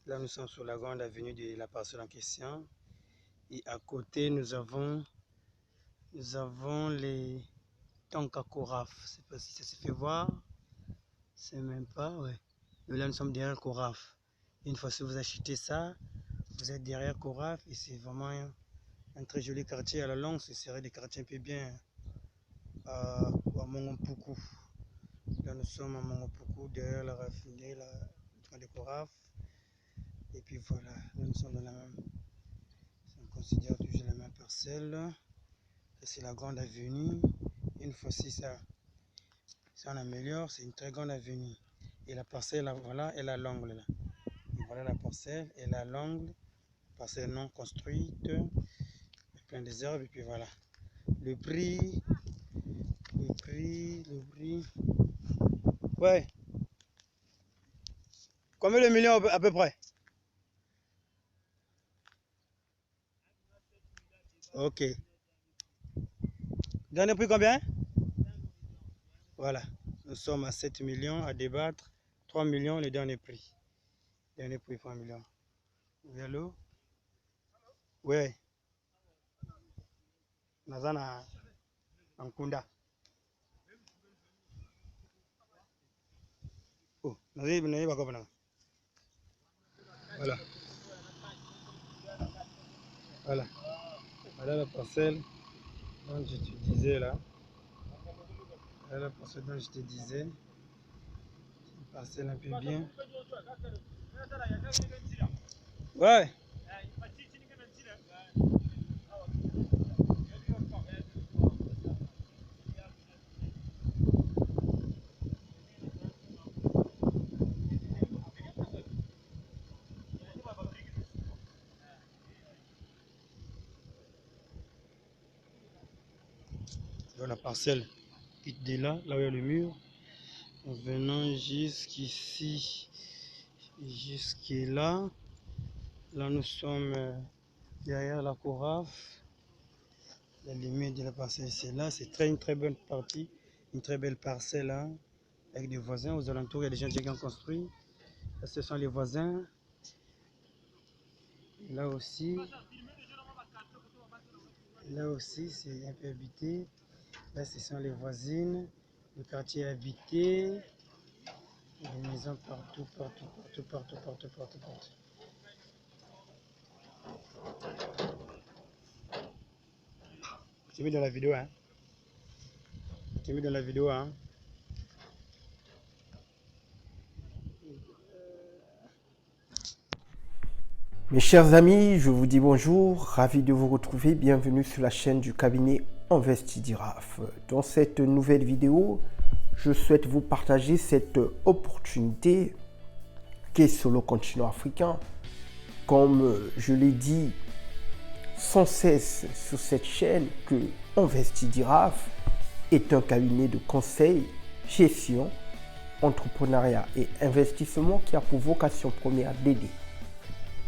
Là, nous sommes sur la grande avenue de la parcelle en question. Et à côté, nous avons les Tonkakoraf. Je ne sais pas si ça se fait voir. C'est même pas, ouais. Et là, nous sommes derrière Koraf. Une fois que vous achetez ça, vous êtes derrière Koraf et c'est vraiment un très joli quartier à la longue. Ce serait des quartiers un peu bien à Mongompoukou. Là, nous sommes à Mongompoukou, derrière la raffinerie, de Koraf. Et puis voilà, là, nous sommes dans la même. On considère toujours la même parcelle. C'est la grande avenue. Une fois si ça on améliore, c'est une très grande avenue. Et la parcelle, voilà, elle a l'angle là. Et voilà la parcelle, elle a l'angle. Parcelle non construite, plein des herbes. Et puis voilà. Le prix. Ouais. Combien de millions à peu près? Ok. Dernier prix combien? Voilà. Nous sommes à 7 millions à débattre. 3 millions les derniers prix. Dernier prix 3 millions. Oui, allô? Oui. Nazana Ankunda. Oh, voilà. Voilà. Voilà la parcelle dont je te disais là. Voilà la parcelle dont je te disais. Une parcelle un peu bien. Ouais. Voilà la parcelle quitte de là, là où il y a le mur. En venant jusqu'ici, jusqu'à là. Là nous sommes derrière la Coraf. La limite de la parcelle c'est là. C'est une très bonne partie. Une très belle parcelle là. Avec des voisins aux alentours. Il y a des gens qui ont construit. Là, ce sont les voisins. Là aussi c'est un peu habité. Là, ce sont les voisines. Le quartier habité. Les maisons partout. Tu mis dans la vidéo, hein? Tu mis dans la vidéo, hein? Mes chers amis, je vous dis bonjour, ravi de vous retrouver, bienvenue sur la chaîne du cabinet Investidiraf. Dans cette nouvelle vidéo, je souhaite vous partager cette opportunité qui est sur le continent africain. Comme je l'ai dit sans cesse sur cette chaîne, que Investidiraf est un cabinet de conseil, gestion, entrepreneuriat et investissement qui a pour vocation première d'aider,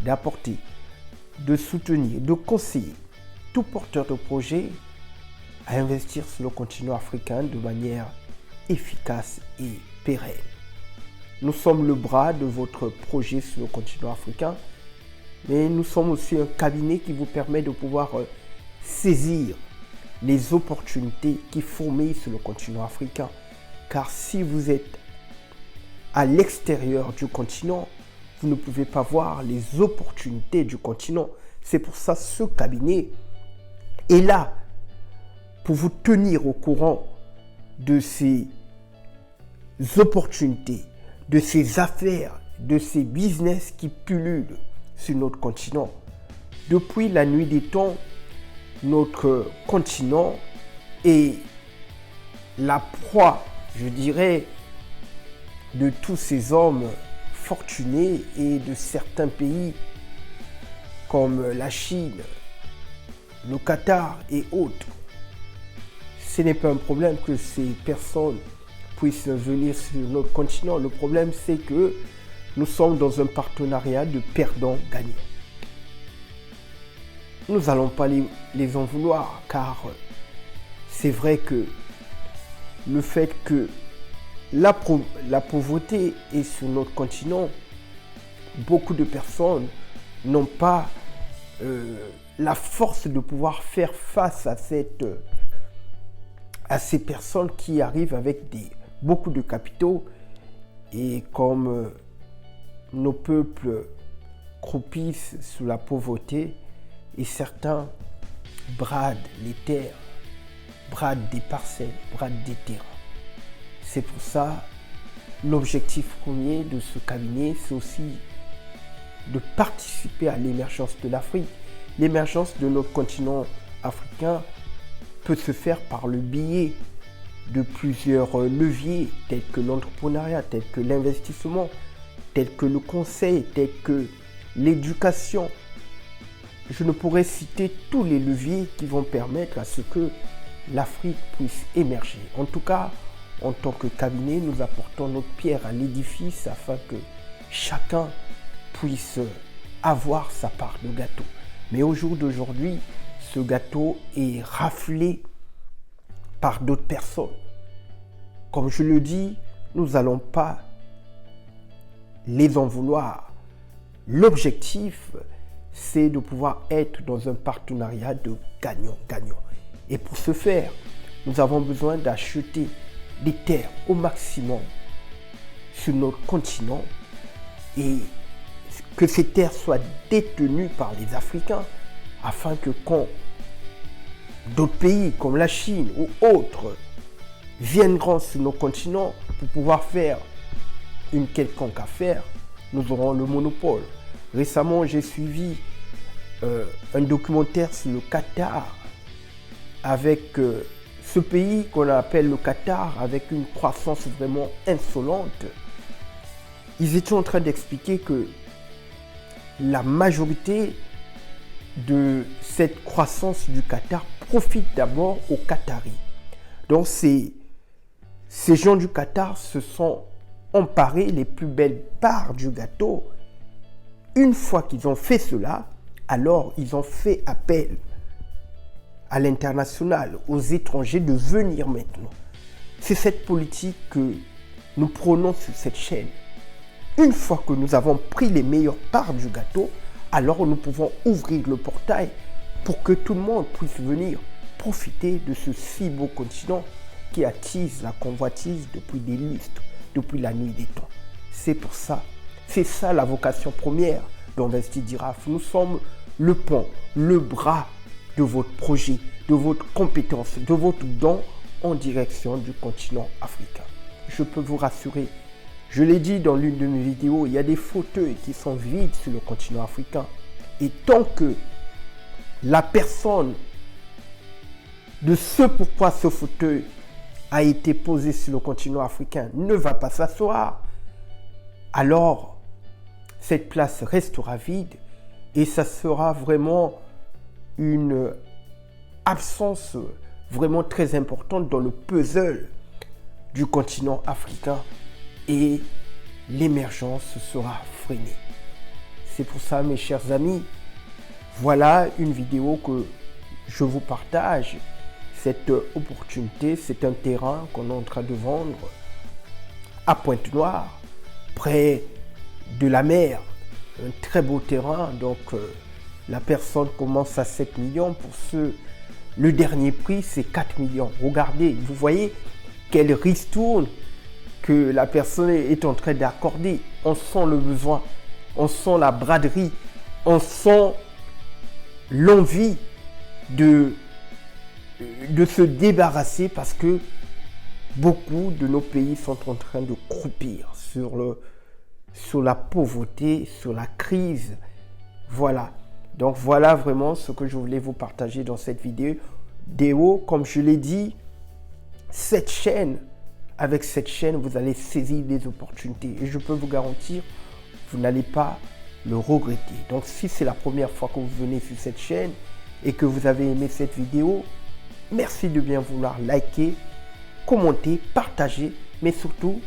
d'apporter, de soutenir, de conseiller tout porteur de projet à investir sur le continent africain de manière efficace et pérenne. Nous sommes le bras de votre projet sur le continent africain, mais nous sommes aussi un cabinet qui vous permet de pouvoir saisir les opportunités qui fourmillent sur le continent africain. Car si vous êtes à l'extérieur du continent, vous ne pouvez pas voir les opportunités du continent. C'est pour ça que ce cabinet est là pour vous tenir au courant de ces opportunités, de ces affaires, de ces business qui pullulent sur notre continent. Depuis la nuit des temps, notre continent est la proie, je dirais, de tous ces hommes fortunés et de certains pays comme la Chine, le Qatar et autres. Ce n'est pas un problème que ces personnes puissent venir sur notre continent. Le problème, c'est que nous sommes dans un partenariat de perdants-gagnants. Nous n'allons pas les en vouloir, car c'est vrai que le fait que la pauvreté est sur notre continent beaucoup de personnes n'ont pas la force de pouvoir faire face à ces personnes qui arrivent avec beaucoup de capitaux. Et comme nos peuples croupissent sous la pauvreté, et certains bradent les terres, bradent des parcelles, bradent des terrains. C'est pour ça, l'objectif premier de ce cabinet, c'est aussi de participer à l'émergence de l'Afrique. L'émergence de notre continent africain peut se faire par le biais de plusieurs leviers, tels que l'entrepreneuriat, tels que l'investissement, tels que le conseil, tels que l'éducation. Je ne pourrais citer tous les leviers qui vont permettre à ce que l'Afrique puisse émerger. En tout cas, en tant que cabinet, nous apportons notre pierre à l'édifice afin que chacun puisse avoir sa part de gâteau. Mais au jour d'aujourd'hui, ce gâteau est raflé par d'autres personnes. Comme je le dis, nous n'allons pas les en vouloir. L'objectif, c'est de pouvoir être dans un partenariat de gagnant-gagnant. Et pour ce faire, nous avons besoin d'acheter des terres au maximum sur notre continent et que ces terres soient détenues par les Africains afin que quand d'autres pays comme la Chine ou autres viendront sur nos continents pour pouvoir faire une quelconque affaire, nous aurons le monopole. Récemment, j'ai suivi un documentaire sur le Qatar avec ce pays qu'on appelle le Qatar avec une croissance vraiment insolente. Ils étaient en train d'expliquer que la majorité de cette croissance du Qatar profite d'abord aux Qataris. Donc ces gens du Qatar se sont emparés les plus belles parts du gâteau. Une fois qu'ils ont fait cela, alors ils ont fait appel à l'international, aux étrangers de venir maintenant. C'est cette politique que nous prônons sur cette chaîne. Une fois que nous avons pris les meilleures parts du gâteau, alors nous pouvons ouvrir le portail pour que tout le monde puisse venir profiter de ce si beau continent qui attise la convoitise depuis des lustres, depuis la nuit des temps. C'est pour ça, c'est ça la vocation première d'Investi Giraffe. Nous sommes le pont, le bras de votre projet, de votre compétence, de votre don en direction du continent africain. Je peux vous rassurer, je l'ai dit dans l'une de mes vidéos, il y a des fauteuils qui sont vides sur le continent africain. Et tant que la personne de ce pourquoi ce fauteuil a été posé sur le continent africain ne va pas s'asseoir, alors cette place restera vide et ça sera vraiment une absence vraiment très importante dans le puzzle du continent africain et l'émergence sera freinée. C'est pour ça, mes chers amis, voilà une vidéo que je vous partage. Cette opportunité, c'est un terrain qu'on est en train de vendre à Pointe-Noire, près de la mer. Un très beau terrain, donc la personne commence à 7 millions. Pour le dernier prix, c'est 4 millions. Regardez, vous voyez quelle ristourne que la personne est en train d'accorder. On sent le besoin, on sent la braderie, on sent l'envie de se débarrasser parce que beaucoup de nos pays sont en train de croupir sur la pauvreté, sur la crise. Voilà. Donc voilà vraiment ce que je voulais vous partager dans cette vidéo. Comme je l'ai dit, avec cette chaîne, vous allez saisir des opportunités. Et je peux vous garantir, vous n'allez pas le regretter. Donc si c'est la première fois que vous venez sur cette chaîne et que vous avez aimé cette vidéo, merci de bien vouloir liker, commenter, partager, mais surtout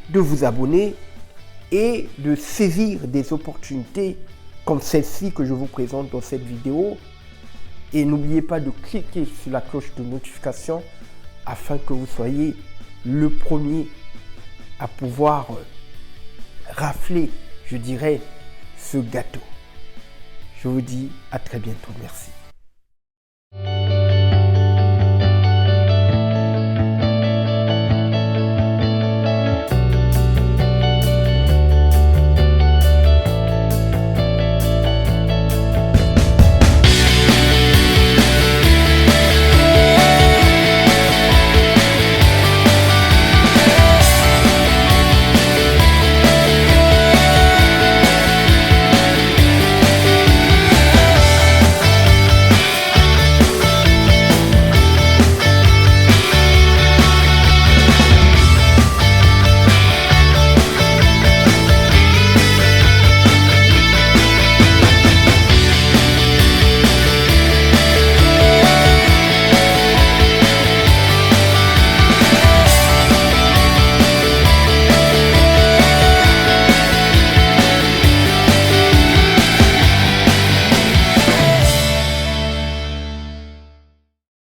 de vous abonner et de saisir des opportunités comme celle-ci que je vous présente dans cette vidéo. Et n'oubliez pas de cliquer sur la cloche de notification afin que vous soyez le premier à pouvoir rafler, je dirais, ce gâteau. Je vous dis à très bientôt. Merci.